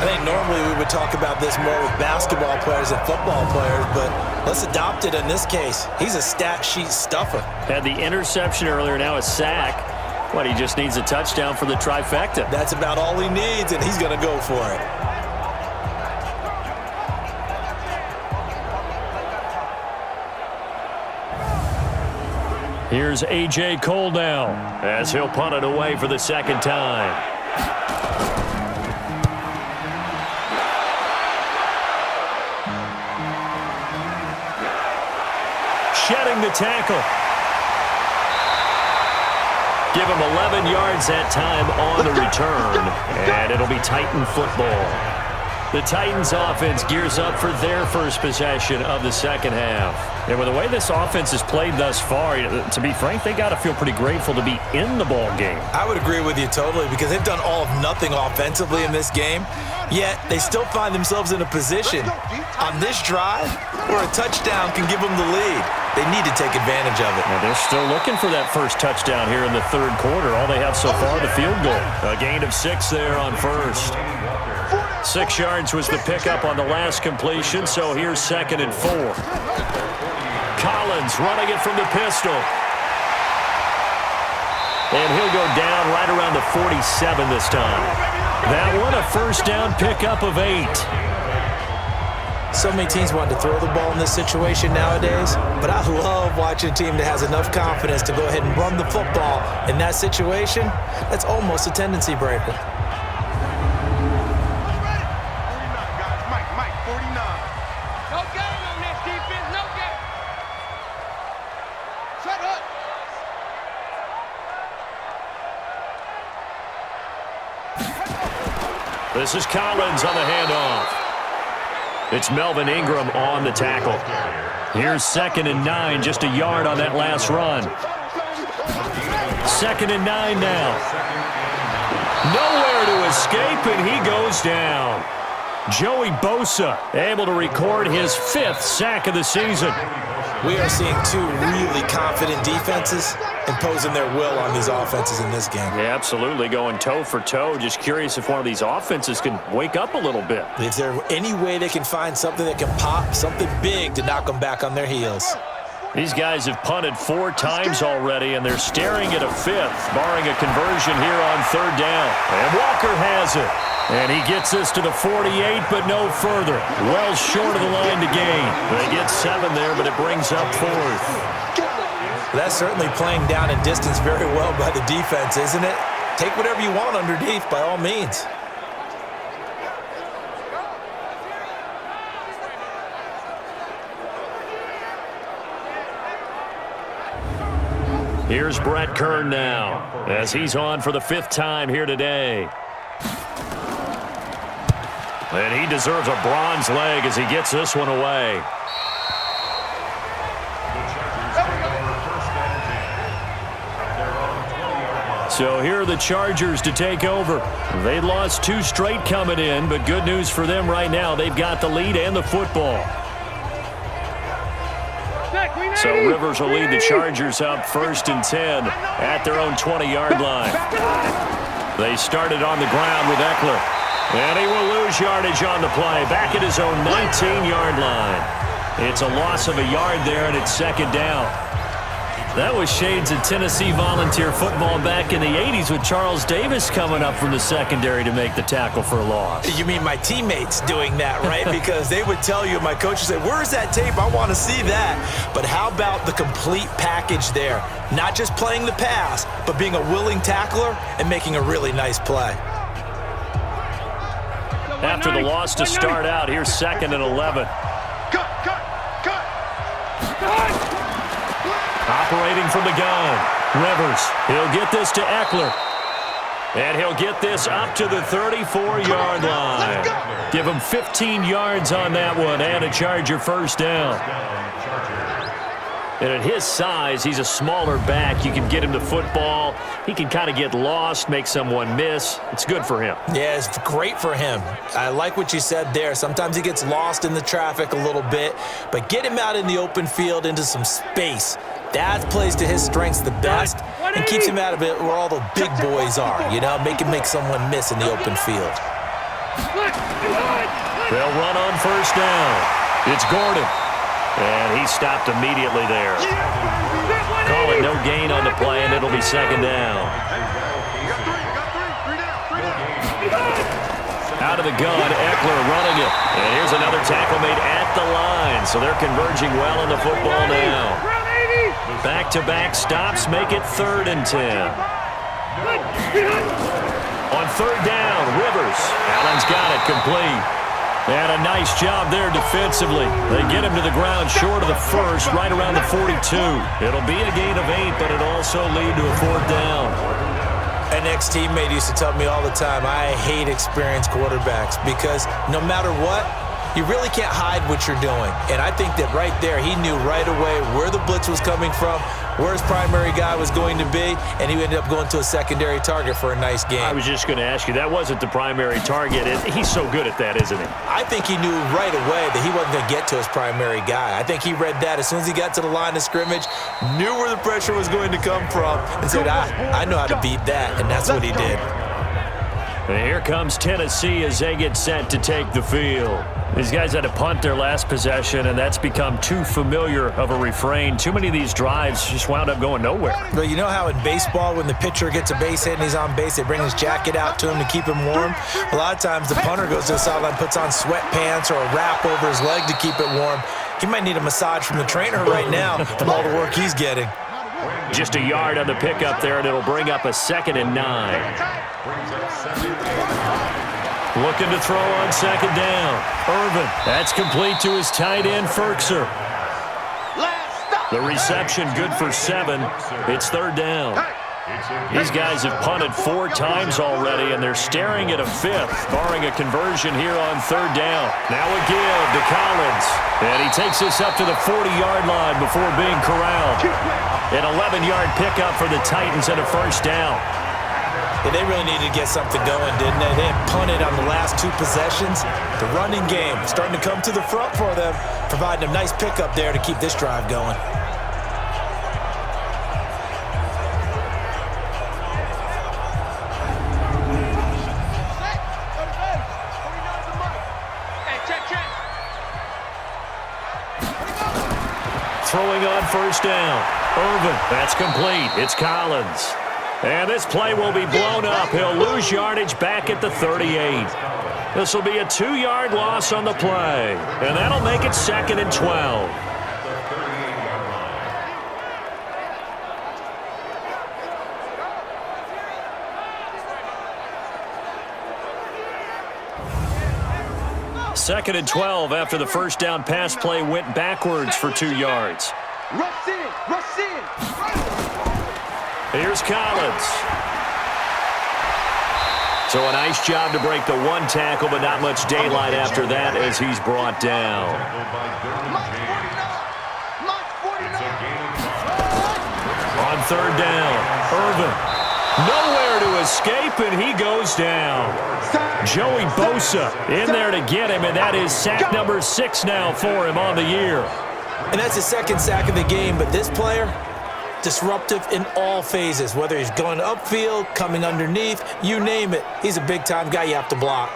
Speaker 4: I think normally we would talk about this more with basketball players and football players, but let's adopt it in this case. He's a stat sheet stuffer.
Speaker 3: Had the interception earlier, now a sack. What, he just needs a touchdown for the trifecta.
Speaker 4: That's about all he needs, and he's going to go for it.
Speaker 3: Here's A.J. Cole now, as he'll punt it away for the second time. Shedding the tackle. Give him 11 yards that time on the return, and it'll be Titan football. The Titans offense gears up for their first possession of the second half. And with the way this offense has played thus far, to be frank, they got to feel pretty grateful to be in the ball game.
Speaker 4: I would agree with you totally, because they've done all of nothing offensively in this game, yet they still find themselves in a position on this drive where a touchdown can give them the lead. They need to take advantage of it.
Speaker 3: Now they're still looking for that first touchdown here in the third quarter. All they have so far, the field goal. A gain of 6 there on first. 6 yards was the pickup on the last completion, so here's 2nd and 4. Collins running it from the pistol. And he'll go down right around the 47 this time. That one, a first down pickup of 8.
Speaker 4: So many teams want to throw the ball in this situation nowadays, but I love watching a team that has enough confidence to go ahead and run the football in that situation. That's almost a tendency breaker.
Speaker 6: No game on this defense, no game. Shut up.
Speaker 3: This is Collins on the handoff. It's Melvin Ingram on the tackle. Here's 2nd and 9, just a yard on that last run. 2nd and 9 now. Nowhere to escape, and he goes down. Joey Bosa able to record his 5th sack of the season.
Speaker 4: We are seeing 2 really confident defenses imposing their will on these offenses in this game.
Speaker 3: Yeah, absolutely, going toe for toe. Just curious if one of these offenses can wake up a little bit.
Speaker 4: Is there any way they can find something that can pop, something big to knock them back on their heels?
Speaker 3: These guys have punted 4 times already, and they're staring at a 5th, barring a conversion here on 3rd down. And Walker has it. And he gets us to the 48, but no further. Well short of the line to gain. They get 7 there, but it brings up 4th.
Speaker 4: That's certainly playing down in distance very well by the defense, isn't it? Take whatever you want underneath, by all means.
Speaker 3: Here's Brett Kern now, as he's on for the 5th time here today. And he deserves a bronze leg as he gets this one away. So here are the Chargers to take over. They lost 2 straight coming in, but good news for them right now. They've got the lead and the football. So Rivers will lead the Chargers up 1st and 10 at their own 20-yard line. They started on the ground with Eckler. And he will lose yardage on the play, back at his own 19-yard line. It's a loss of a yard there, and it's 2nd down. That was shades of Tennessee volunteer football back in the 80s with Charles Davis coming up from the secondary to make the tackle for a loss.
Speaker 4: You mean my teammates doing that, right? Because they would tell you, my coach would say, where's that tape? I want to see that. But how about the complete package there? Not just playing the pass, but being a willing tackler and making a really nice play.
Speaker 3: After the loss to start out, here's 2nd and 11. Operating from the gun, Rivers. He'll get this to Eckler. And he'll get this up to the 34-yard line. Give him 15 yards on that one and a Charger 1st down. And at his size, he's a smaller back. You can get him to football. He can kind of get lost, make someone miss. It's good for him.
Speaker 4: Yeah, it's great for him. I like what you said there. Sometimes he gets lost in the traffic a little bit, but get him out in the open field into some space. That plays to his strengths the best and keeps him out of it where all the big boys are, you know, make someone miss in the open field.
Speaker 3: They'll run on 1st down. It's Gordon. And he stopped immediately there. Call it no gain on the play, and it'll be 2nd down. Out of the gun, Eckler running it. And here's another tackle made at the line. So they're converging well on the football now. Back-to-back stops make it 3rd and 10. On 3rd down, Rivers. Allen's got it complete. And a nice job there defensively. They get him to the ground short of the 1st, right around the 42. It'll be a gain of 8, but it'll also lead to a 4th down.
Speaker 4: An ex-teammate used to tell me all the time, I hate experienced quarterbacks because no matter what, you really can't hide what you're doing. And I think that right there, he knew right away where the blitz was coming from, where his primary guy was going to be, and he ended up going to a secondary target for a nice game.
Speaker 3: I was just going to ask you, that wasn't the primary target. He's so good at that, isn't he?
Speaker 4: I think he knew right away that he wasn't going to get to his primary guy. I think he read that as soon as he got to the line of scrimmage, knew where the pressure was going to come from, and said, I know how to beat that, and that's what he did.
Speaker 3: And here comes Tennessee as they get set to take the field. These guys had to punt their last possession, and that's become too familiar of a refrain. Too many of these drives just wound up going nowhere.
Speaker 4: Well, you know how in baseball, when the pitcher gets a base hit and he's on base, they bring his jacket out to him to keep him warm? A lot of times the punter goes to the sideline, puts on sweatpants or a wrap over his leg to keep it warm. He might need a massage from the trainer right now from all the work he's getting.
Speaker 3: Just a yard on the pickup there, and it'll bring up a 2nd and 9. Looking to throw on 2nd down. Irvin, that's complete to his tight end, Ferkser. The reception good for 7. It's 3rd down. These guys have punted 4 times already, and they're staring at a 5th, barring a conversion here on 3rd down. Now a give to Collins, and he takes this up to the 40-yard line before being corralled. An 11-yard pickup for the Titans and a 1st down.
Speaker 4: Yeah, they really needed to get something going, didn't they? They had punted on the last 2 possessions. The running game starting to come to the front for them, providing a nice pickup there to keep this drive going.
Speaker 3: Throwing on 1st down. Irvin, that's complete. It's Collins. And this play will be blown up. He'll lose yardage back at the 38. This will be a 2-yard loss on the play. And that'll make it 2nd and 12. Second and 12 after the 1st down pass play went backwards for 2 yards.
Speaker 6: Rush in, rush in.
Speaker 3: Here's Collins. So a nice job to break the one tackle, but not much daylight after that as he's brought down. On third down, Irvin. Nowhere to escape, and he goes down. Joey Bosa in there to get him, and that is sack number 6 now for him on the year.
Speaker 4: And that's his second sack of the game, but this player, disruptive in all phases, whether he's going upfield, coming underneath, you name it. He's a big-time guy you have to block.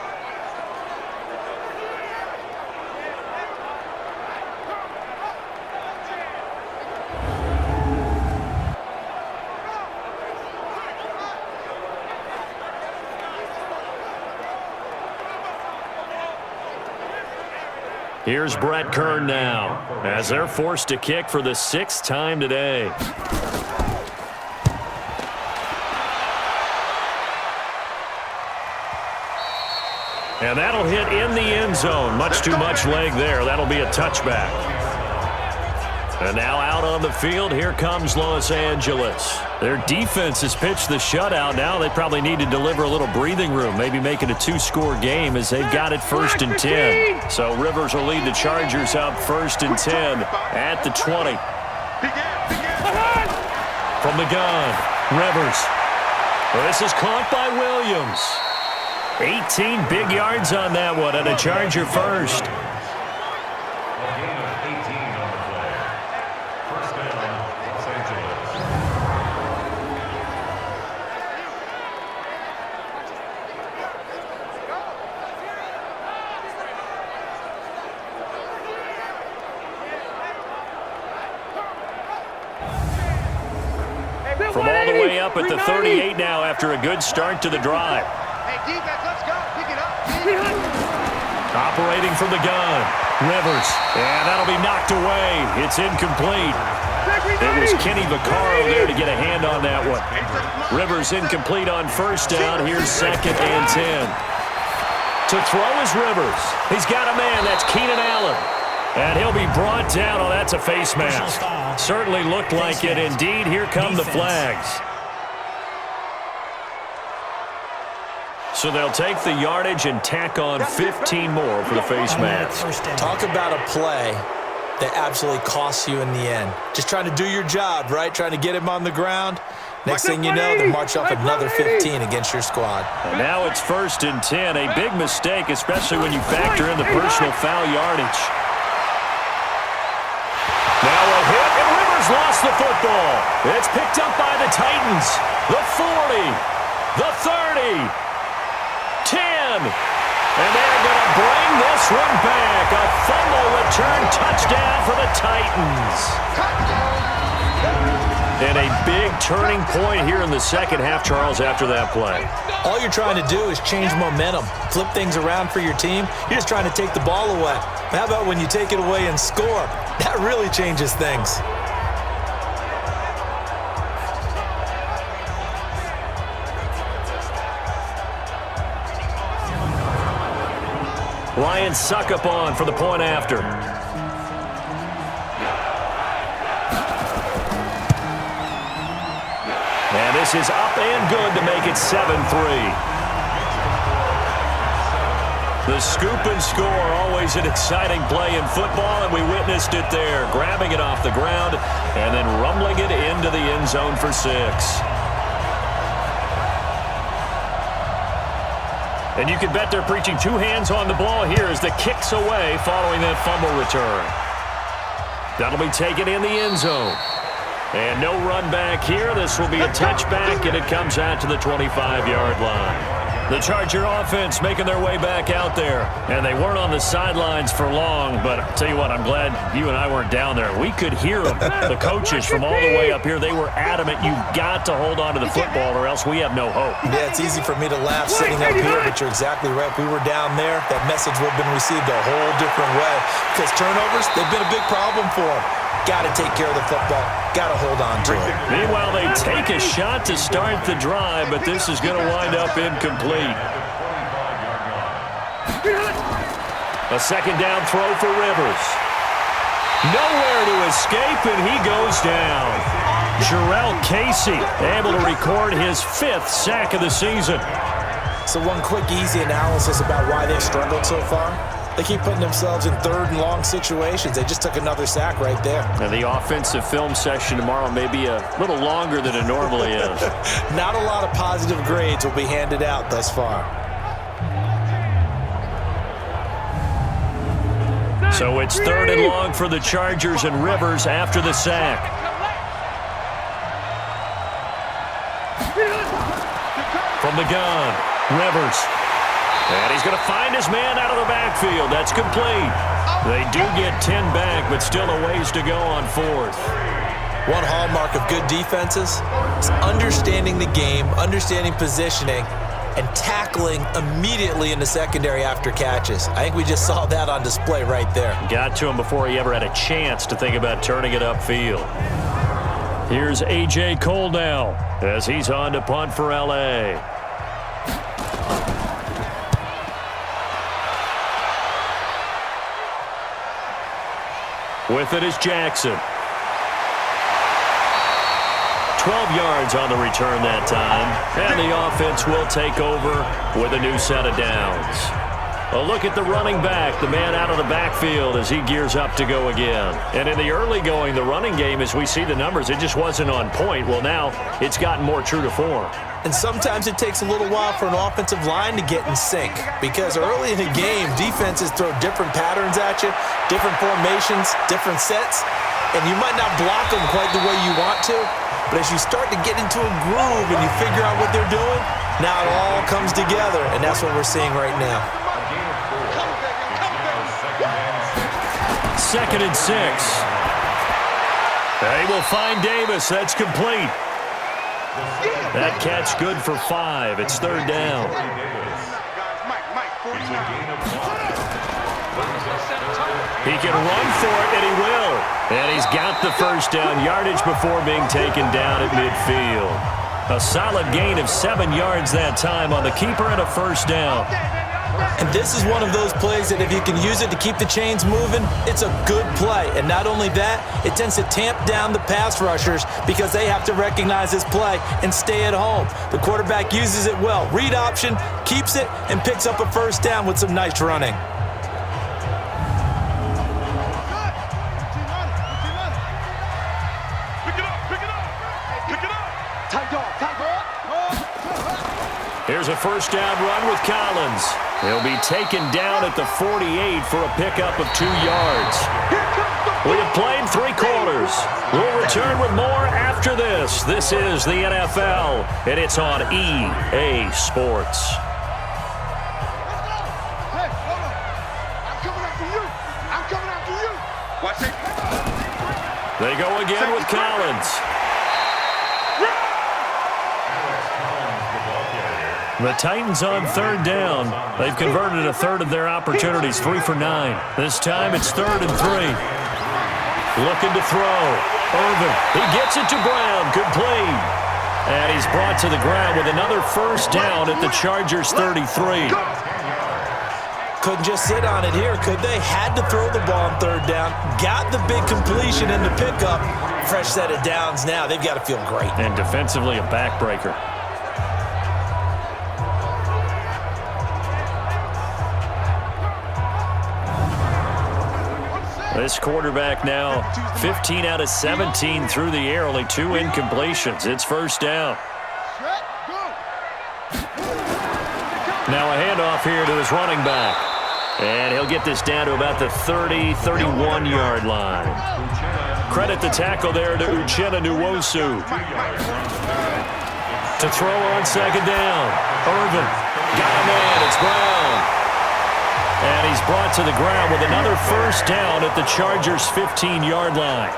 Speaker 3: Here's Brett Kern now, as they're forced to kick for the 6th time today. And that'll hit in the end zone. Much too much leg there. That'll be a touchback. And now out on the field, here comes Los Angeles. Their defense has pitched the shutout. Now they probably need to deliver a little breathing room, maybe make it a 2-score game as they've got it 1st and 10. So Rivers will lead the Chargers up 1st and 10 at the 20. From the gun, Rivers. Well, this is caught by Williams. 18 big yards on that one, and a Charger first. From all the way up at the 38 now after a good start to the drive.
Speaker 6: Hey, defense, let's go. Pick it up.
Speaker 3: Operating from the gun, Rivers. And that'll be knocked away. It's incomplete. It was Kenny Vaccaro there to get a hand on that one. Rivers incomplete on first down. Here's 2nd and 10. To throw is Rivers. He's got a man. That's Keenan Allen. And he'll be brought down. Oh, that's a face mask. Certainly looked like it. Indeed, here come the flags. So they'll take the yardage and tack on 15 more for the face mask.
Speaker 4: Talk about a play that absolutely costs you in the end. Just trying to do your job, right? Trying to get him on the ground. Next thing you know, they march off another 15 against your squad.
Speaker 3: And now it's 1st and 10. A big mistake, especially when you factor in the personal foul yardage. Now a hit, and Rivers lost the football. It's picked up by the Titans. The 40, the 30, 10. And they're going to bring this one back. A fumble return touchdown for the Titans. And a big turning point here in the second half, Charles, after that play.
Speaker 4: All you're trying to do is change momentum, flip things around for your team. You're just trying to take the ball away. How about when you take it away and score? That really changes things.
Speaker 3: Ryan Suckup on for the point after. And this is up and good to make it 7-3. The scoop and score, always an exciting play in football, and we witnessed it there, grabbing it off the ground and then rumbling it into the end zone for 6. And you can bet they're preaching 2 hands on the ball here as the kick's away following that fumble return. That'll be taken in the end zone. And no run back here. This will be a touchback, and it comes out to the 25-yard line. The Charger offense making their way back out there. And they weren't on the sidelines for long, but I'll tell you what, I'm glad you and I weren't down there. We could hear them, the coaches from all the way up here. They were adamant, you've got to hold on to the football or else we have no hope.
Speaker 4: Yeah, it's easy for me to laugh sitting up here, but you're exactly right. If we were down there, that message would have been received a whole different way. Because turnovers, they've been a big problem for them. Got to take care of the football. Got to hold on to it.
Speaker 3: Meanwhile, they take a shot to start the drive, but this is going to wind up incomplete. A second down throw for Rivers. Nowhere to escape, and he goes down. Jarrell Casey able to record his 5th sack of the season.
Speaker 4: So one quick, easy analysis about why they've struggled so far. They keep putting themselves in 3rd and long situations. They just took another sack right there.
Speaker 7: Now the offensive film session tomorrow may be a little longer than it normally is.
Speaker 4: Not a lot of positive grades will be handed out thus far.
Speaker 3: So it's 3rd and long for the Chargers, and Rivers after the sack. From the gun, Rivers. And he's going to find his man out of the backfield. That's complete. They do get 10 back, but still a ways to go on 4th.
Speaker 4: One hallmark of good defenses is understanding the game, understanding positioning, and tackling immediately in the secondary after catches. I think we just saw that on display right there.
Speaker 3: Got to him before he ever had a chance to think about turning it upfield. Here's A.J. Cole now as he's on to punt for L.A. With it is Jackson. 12 yards on the return that time. And the offense will take over with a new set of downs. A look at the running back, the man out of the backfield as he gears up to go again. And in the early going, the running game, as we see the numbers, it just wasn't on point. Well, now it's gotten more true to form.
Speaker 4: And sometimes it takes a little while for an offensive line to get in sync, because early in the game, defenses throw different patterns at you, different formations, different sets, and you might not block them quite the way you want to, but as you start to get into a groove and you figure out what they're doing, now it all comes together, and that's what we're seeing right now.
Speaker 3: 2nd and 6. They will find Davis. That's complete. That catch good for 5. It's 3rd down. He can run for it, and he will. And he's got the first down yardage before being taken down at midfield. A solid gain of 7 yards that time on the keeper and a first down.
Speaker 4: And this is one of those plays that if you can use it to keep the chains moving, it's a good play. And not only that, it tends to tamp down the pass rushers because they have to recognize this play and stay at home. The quarterback uses it well. Read option, keeps it, and picks up a first down with some nice running.
Speaker 3: Here's a first down run with Collins. He'll be taken down at the 48 for a pickup of 2 yards. We have played 3 quarters. We'll return with more after this. This is the NFL, and it's on EA Sports.
Speaker 6: Hey, hold on. I'm coming after you. I'm coming after you. Watch it.
Speaker 3: They go again with Collins. The Titans on 3rd down. They've converted a third of their opportunities, 3 for 9. This time it's 3rd and 3. Looking to throw. Irvin, he gets it to Brown, complete. And he's brought to the ground with another first down at the Chargers 33.
Speaker 4: Couldn't just sit on it here, could they? Had to throw the ball on 3rd down. Got the big completion in the pickup. Fresh set of downs now. They've got to feel great.
Speaker 3: And defensively a backbreaker. This quarterback now 15 out of 17 through the air, only 2 incompletions. It's first down. Now a handoff here to his running back. And he'll get this down to about the 30, 31-yard line. Credit the tackle there to Uchenna Nwosu. To throw on 2nd down. Irvin got a man. It's Brown. And he's brought to the ground with another first down at the Chargers' 15-yard line.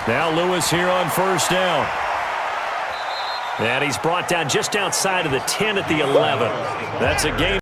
Speaker 3: Now Lewis here on first down. And he's brought down just outside of the 10 at the 11. That's a game.